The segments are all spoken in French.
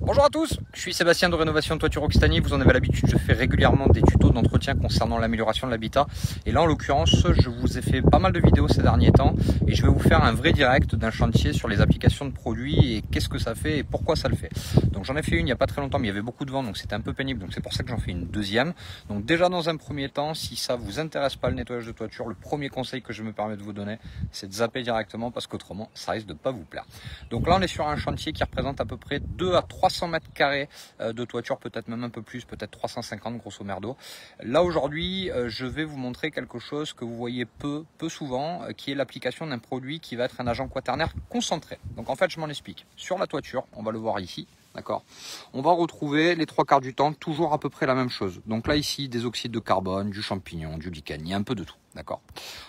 Bonjour à tous, je suis Sébastien de Rénovation Toiture Occitanie. Vous en avez l'habitude, je fais régulièrement des tutos d'entretien concernant l'amélioration de l'habitat. Et là, en l'occurrence, je vous ai fait pas mal de vidéos ces derniers temps et je vais vous faire un vrai direct d'un chantier sur les applications de produits et qu'est-ce que ça fait et pourquoi ça le fait. Donc j'en ai fait une il n'y a pas très longtemps, mais il y avait beaucoup de vent, donc c'était un peu pénible. Donc c'est pour ça que j'en fais une deuxième. Donc déjà dans un premier temps, si ça vous intéresse pas le nettoyage de toiture, le premier conseil que je me permets de vous donner, c'est de zapper directement parce qu'autrement, ça risque de pas vous plaire. Donc là, on est sur un chantier qui représente à peu près 2 à 300 mètres carrés de toiture, peut-être même un peu plus, peut-être 350 grosso merdo. Là aujourd'hui, je vais vous montrer quelque chose que vous voyez peu souvent, qui est l'application d'un produit qui va être un agent quaternaire concentré. Donc en fait, je m'en explique. Sur la toiture, on va le voir ici. D'accord. On va retrouver les trois quarts du temps toujours à peu près la même chose. Donc là ici des oxydes de carbone, du champignon, du lichen, il y a un peu de tout. D'accord.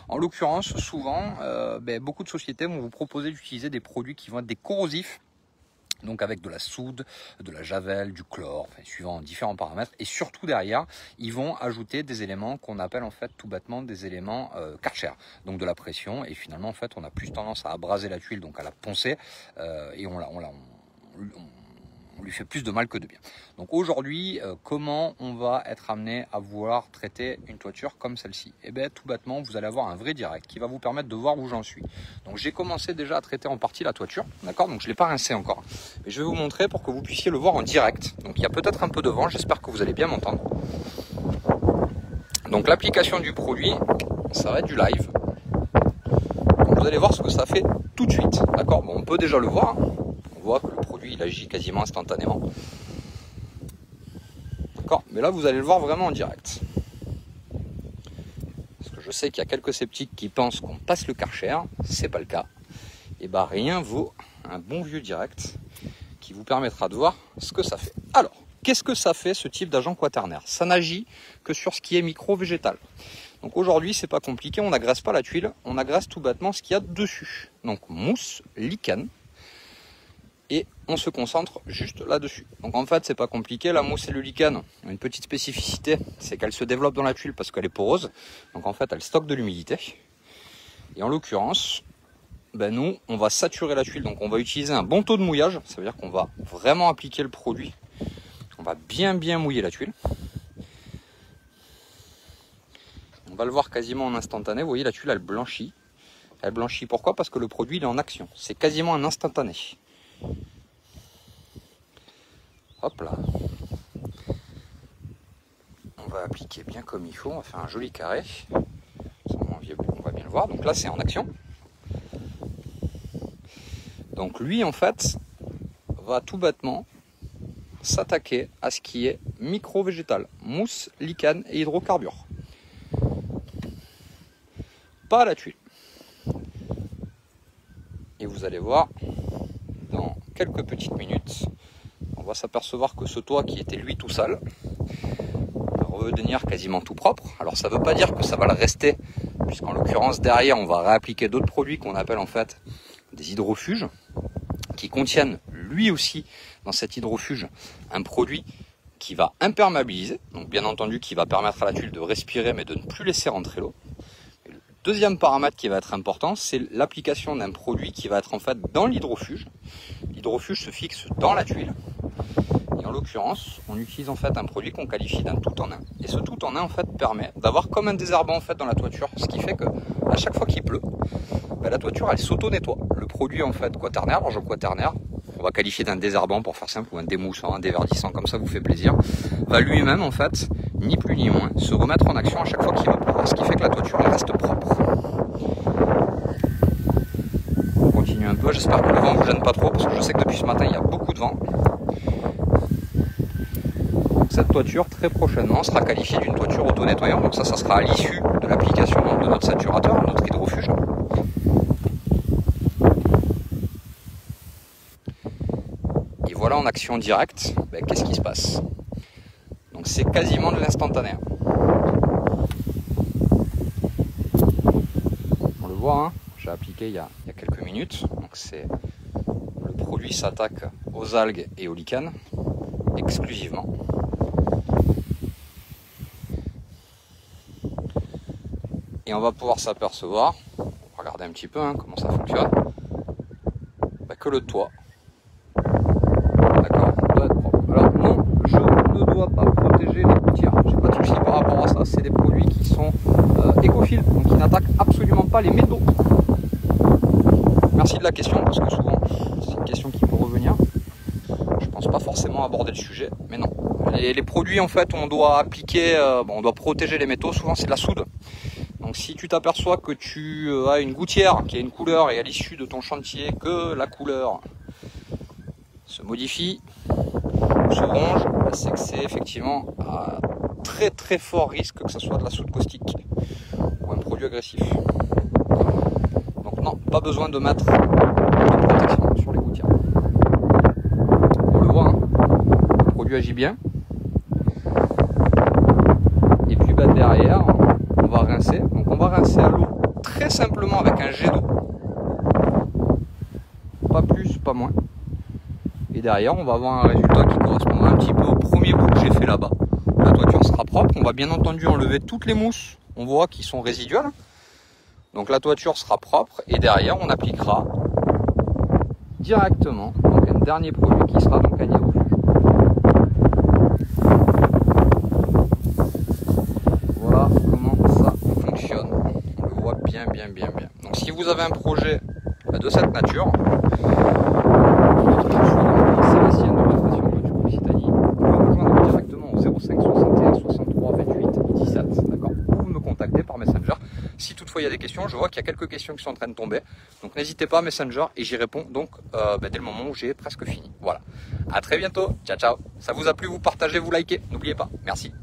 En l'occurrence, souvent, beaucoup de sociétés vont vous proposer d'utiliser des produits qui vont être des corrosifs. Donc avec de la soude, de la javel, du chlore, enfin, suivant différents paramètres. Et surtout derrière, ils vont ajouter des éléments qu'on appelle en fait tout bêtement des éléments Karcher. Donc de la pression. Et finalement en fait on a plus tendance à abraser la tuile, donc à la poncer. Et on lui fait plus de mal que de bien. Donc aujourd'hui, comment on va être amené à vouloir traiter une toiture comme celle-ci? Eh bien tout bêtement, vous allez avoir un vrai direct qui va vous permettre de voir où j'en suis. Donc j'ai commencé déjà à traiter en partie la toiture, d'accord? Donc je ne l'ai pas rincé encore. Mais je vais vous montrer pour que vous puissiez le voir en direct. Donc il y a peut-être un peu de vent, j'espère que vous allez bien m'entendre. Donc l'application du produit, ça va être du live. Donc vous allez voir ce que ça fait tout de suite, d'accord? Bon, on peut déjà le voir. On voit que le produit il agit quasiment instantanément. D'accord, mais là vous allez le voir vraiment en direct. Parce que je sais qu'il y a quelques sceptiques qui pensent qu'on passe le Karcher, c'est pas le cas. Et bah rien vaut un bon vieux direct qui vous permettra de voir ce que ça fait. Alors, qu'est-ce que ça fait ce type d'agent quaternaire? Ça n'agit que sur ce qui est micro-végétal. Donc aujourd'hui c'est pas compliqué, on n'agresse pas la tuile, on agresse tout bêtement ce qu'il y a dessus. Donc mousse, lichen. Et on se concentre juste là-dessus. Donc en fait, c'est pas compliqué. La mousse et le lichen ont une petite spécificité, c'est qu'elle se développe dans la tuile parce qu'elle est poreuse. Donc en fait, elle stocke de l'humidité. Et en l'occurrence, nous, on va saturer la tuile. Donc on va utiliser un bon taux de mouillage. Ça veut dire qu'on va vraiment appliquer le produit. On va bien mouiller la tuile. On va le voir quasiment en instantané. Vous voyez, la tuile, elle blanchit. Elle blanchit pourquoi? Parce que le produit, il est en action. C'est quasiment un instantané. Hop là, on va appliquer bien comme il faut, on va faire un joli carré, on va bien le voir, donc là c'est en action. Donc lui en fait va tout bêtement s'attaquer à ce qui est micro-végétal, mousse, lichen et hydrocarbures. Pas à la tuile. Et vous allez voir, dans quelques petites minutes, on va s'apercevoir que ce toit qui était lui tout sale va redevenir quasiment tout propre. Alors ça ne veut pas dire que ça va le rester, puisqu'en l'occurrence derrière on va réappliquer d'autres produits qu'on appelle en fait des hydrofuges, qui contiennent lui aussi dans cet hydrofuge un produit qui va imperméabiliser, donc bien entendu qui va permettre à la tuile de respirer mais de ne plus laisser rentrer l'eau. Deuxième paramètre qui va être important, c'est l'application d'un produit qui va être en fait dans l'hydrofuge. L'hydrofuge se fixe dans la tuile. Et en l'occurrence, on utilise en fait un produit qu'on qualifie d'un tout en un. Et ce tout en un en fait permet d'avoir comme un désherbant en fait dans la toiture, ce qui fait que à chaque fois qu'il pleut, la toiture elle s'auto-nettoie. Le produit en fait quaternaire, l'agent quaternaire, on va qualifier d'un désherbant pour faire simple, ou un démoussant, un déverdissant, comme ça vous fait plaisir, va lui-même en fait, ni plus ni moins, se remettre en action à chaque fois qu'il va pleuvoir, ce qui fait que la toiture elle reste propre. On continue un peu, j'espère que le vent ne vous gêne pas trop, parce que je sais que depuis ce matin il y a beaucoup de vent. Cette toiture très prochainement sera qualifiée d'une toiture auto-nettoyante, donc ça sera à l'issue de l'application de notre saturateur, notre hydrofuge. Et voilà en action directe, qu'est-ce qui se passe? Donc c'est quasiment de l'instantané. On le voit, hein, j'ai appliqué il y a quelques minutes, donc le produit s'attaque aux algues et aux lichens exclusivement. Et on va pouvoir s'apercevoir, regardez un petit peu comment ça fonctionne, que le toit, d'accord, doit pas les métaux? Merci de la question, parce que souvent c'est une question qui peut revenir. Je pense pas forcément aborder le sujet, mais non. Les produits en fait, on doit appliquer, on doit protéger les métaux, souvent c'est de la soude. Donc si tu t'aperçois que tu as une gouttière qui a une couleur et à l'issue de ton chantier que la couleur se modifie ou se ronge, c'est que c'est effectivement à très très fort risque que ce soit de la soude caustique ou un produit agressif. Donc non, pas besoin de mettre de protection sur les gouttières. On le voit, hein, le produit agit bien. Et puis bah, derrière, on va rincer. Donc on va rincer à l'eau très simplement avec un jet d'eau. Pas plus, pas moins. Et derrière, on va avoir un résultat qui correspondra un petit peu au premier bout que j'ai fait là-bas. La toiture sera propre. On va bien entendu enlever toutes les mousses. On voit qui sont résiduelles. Donc la toiture sera propre. Et derrière, on appliquera directement donc un dernier produit qui sera donc un hydrofuge. Voilà comment ça fonctionne. On le voit bien. Donc si vous avez un projet de cette nature, Sébastien de Rénovation Toiture Occitanie, vous pouvez me rejoindre directement au 05 61 63 28 17, d'accord? Vous me contactez par Messenger. Si toutefois il y a des questions, je vois qu'il y a quelques questions qui sont en train de tomber, donc n'hésitez pas à Messenger et j'y réponds donc dès le moment où j'ai presque fini. Voilà, à très bientôt, ciao ciao. Ça vous a plu, vous partagez, vous likez, n'oubliez pas, merci.